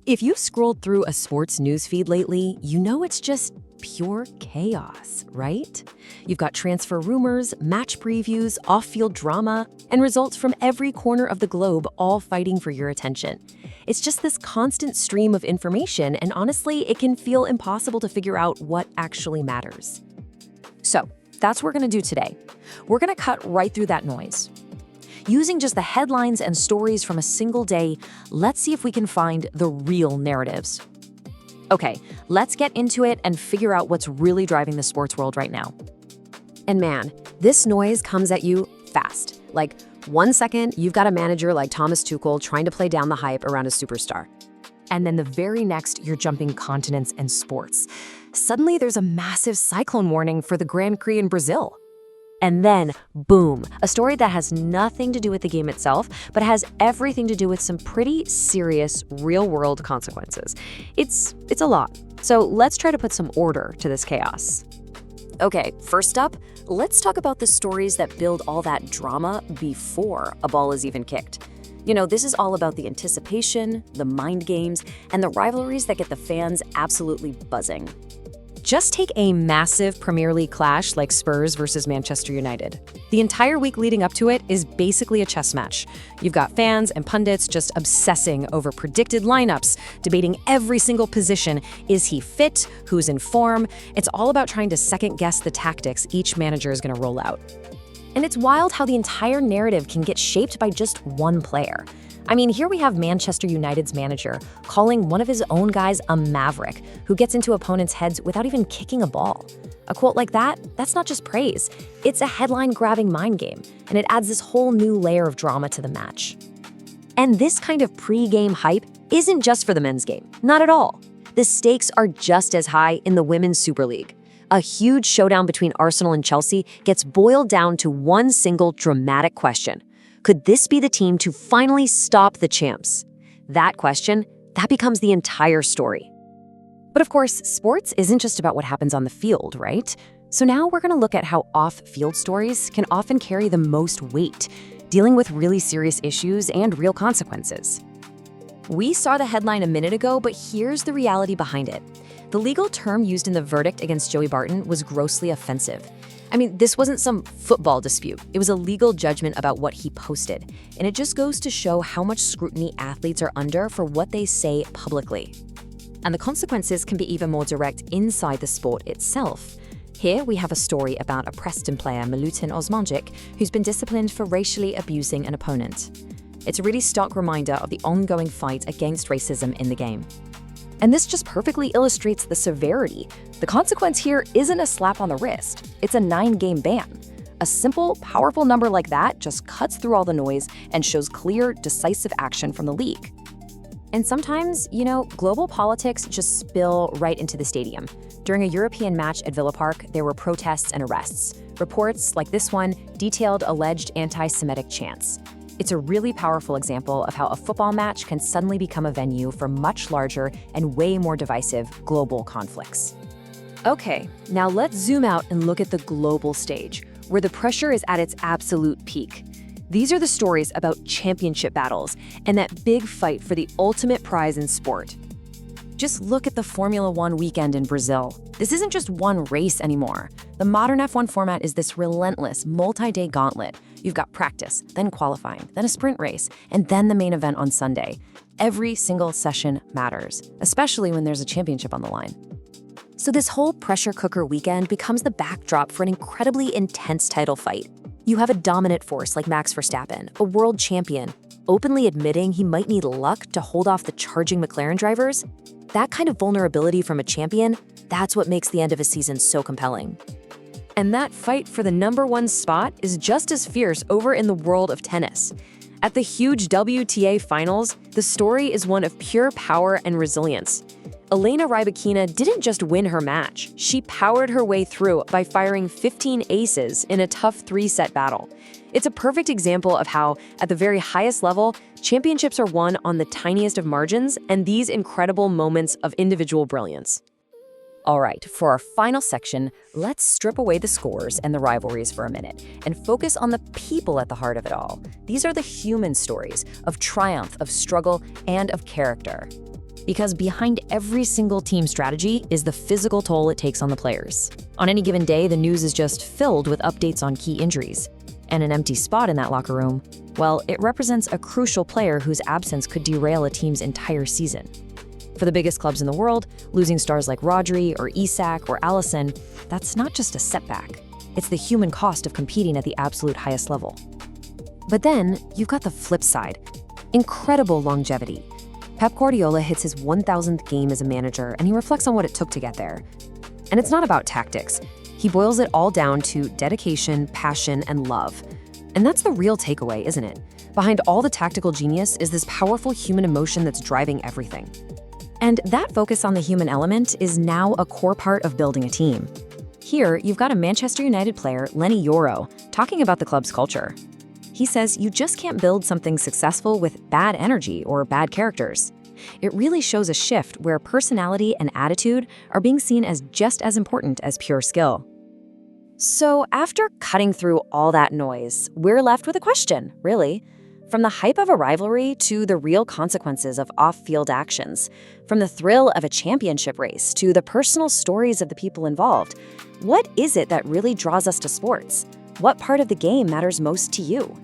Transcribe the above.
If you've scrolled through a sports news feed lately, you know it's just pure chaos, right? You've got transfer rumors, match previews, off-field drama, and results from every corner of the globe all fighting for your attention. It's just this constant stream of information, and honestly, it can feel impossible to figure out what actually matters. So, that's what we're going to do today. We're going to cut right through that noise. Using just the headlines and stories from a single day, let's see if we can find the real narratives. Okay, let's get into it and figure out what's really driving the sports world right now. And man, this noise comes at you fast. Like, 1 second, you've got a manager like Thomas Tuchel trying to play down the hype around a superstar. And then the very next, you're jumping continents and sports. Suddenly, there's a massive cyclone warning for the Grand Prix in Brazil. And then, boom, a story that has nothing to do with the game itself, but has everything to do with some pretty serious real-world consequences. It's a lot. So let's try to put some order to this chaos. Okay, first up, let's talk about the stories that build all that drama before a ball is even kicked. You know, this is all about the anticipation, the mind games, and the rivalries that get the fans absolutely buzzing. Just take a massive Premier League clash like Spurs versus Manchester United. The entire week leading up to it is basically a chess match. You've got fans and pundits just obsessing over predicted lineups, debating every single position. Is he fit? Who's in form? It's all about trying to second-guess the tactics each manager is going to roll out. And it's wild how the entire narrative can get shaped by just one player. I mean, here we have Manchester United's manager calling one of his own guys a maverick who gets into opponents' heads without even kicking a ball. A quote like that, that's not just praise. It's a headline-grabbing mind game, and it adds this whole new layer of drama to the match. And this kind of pre-game hype isn't just for the men's game. Not at all. The stakes are just as high in the Women's Super League. A huge showdown between Arsenal and Chelsea gets boiled down to one single dramatic question. Could this be the team to finally stop the champs? That question, that becomes the entire story. But of course, sports isn't just about what happens on the field, right? So now we're going to look at how off-field stories can often carry the most weight, dealing with really serious issues and real consequences. We saw the headline a minute ago, but here's the reality behind it. The legal term used in the verdict against Joey Barton was grossly offensive. I mean, this wasn't some football dispute. It was a legal judgment about what he posted. And it just goes to show how much scrutiny athletes are under for what they say publicly. And the consequences can be even more direct inside the sport itself. Here we have a story about a Preston player, Milutin Osmajic, who's been disciplined for racially abusing an opponent. It's a really stark reminder of the ongoing fight against racism in the game. And this just perfectly illustrates the severity. The consequence here isn't a slap on the wrist, it's a 9-game ban. A simple, powerful number like that just cuts through all the noise and shows clear, decisive action from the league. And sometimes, you know, global politics just spill right into the stadium. During a European match at Villa Park, there were protests and arrests. Reports, like this one, detailed alleged anti-Semitic chants. It's a really powerful example of how a football match can suddenly become a venue for much larger and way more divisive global conflicts. Okay, now let's zoom out and look at the global stage, where the pressure is at its absolute peak. These are the stories about championship battles and that big fight for the ultimate prize in sport. Just look at the Formula One weekend in Brazil. This isn't just one race anymore. The modern F1 format is this relentless, multi-day gauntlet. You've got practice, then qualifying, then a sprint race, and then the main event on Sunday. Every single session matters, especially when there's a championship on the line. So this whole pressure cooker weekend becomes the backdrop for an incredibly intense title fight. You have a dominant force like Max Verstappen, a world champion, openly admitting he might need luck to hold off the charging McLaren drivers. That kind of vulnerability from a champion, that's what makes the end of a season so compelling. And that fight for the #1 spot is just as fierce over in the world of tennis. At the huge WTA Finals, the story is one of pure power and resilience. Elena Rybakina didn't just win her match, she powered her way through by firing 15 aces in a tough 3-set battle. It's a perfect example of how, at the very highest level, championships are won on the tiniest of margins and these incredible moments of individual brilliance. All right, for our final section, let's strip away the scores and the rivalries for a minute and focus on the people at the heart of it all. These are the human stories of triumph, of struggle, and of character. Because behind every single team strategy is the physical toll it takes on the players. On any given day, the news is just filled with updates on key injuries. And an empty spot in that locker room, well, it represents a crucial player whose absence could derail a team's entire season. For the biggest clubs in the world, losing stars like Rodri or Isak or Alisson, that's not just a setback. It's the human cost of competing at the absolute highest level. But then, you've got the flip side. Incredible longevity. Pep Guardiola hits his 1,000th game as a manager, and he reflects on what it took to get there. And it's not about tactics. He boils it all down to dedication, passion, and love. And that's the real takeaway, isn't it? Behind all the tactical genius is this powerful human emotion that's driving everything. And that focus on the human element is now a core part of building a team. Here, you've got a Manchester United player, Lenny Yoro, talking about the club's culture. He says you just can't build something successful with bad energy or bad characters. It really shows a shift where personality and attitude are being seen as just as important as pure skill. So after cutting through all that noise, we're left with a question, really. From the hype of a rivalry to the real consequences of off-field actions, from the thrill of a championship race to the personal stories of the people involved, what is it that really draws us to sports? What part of the game matters most to you?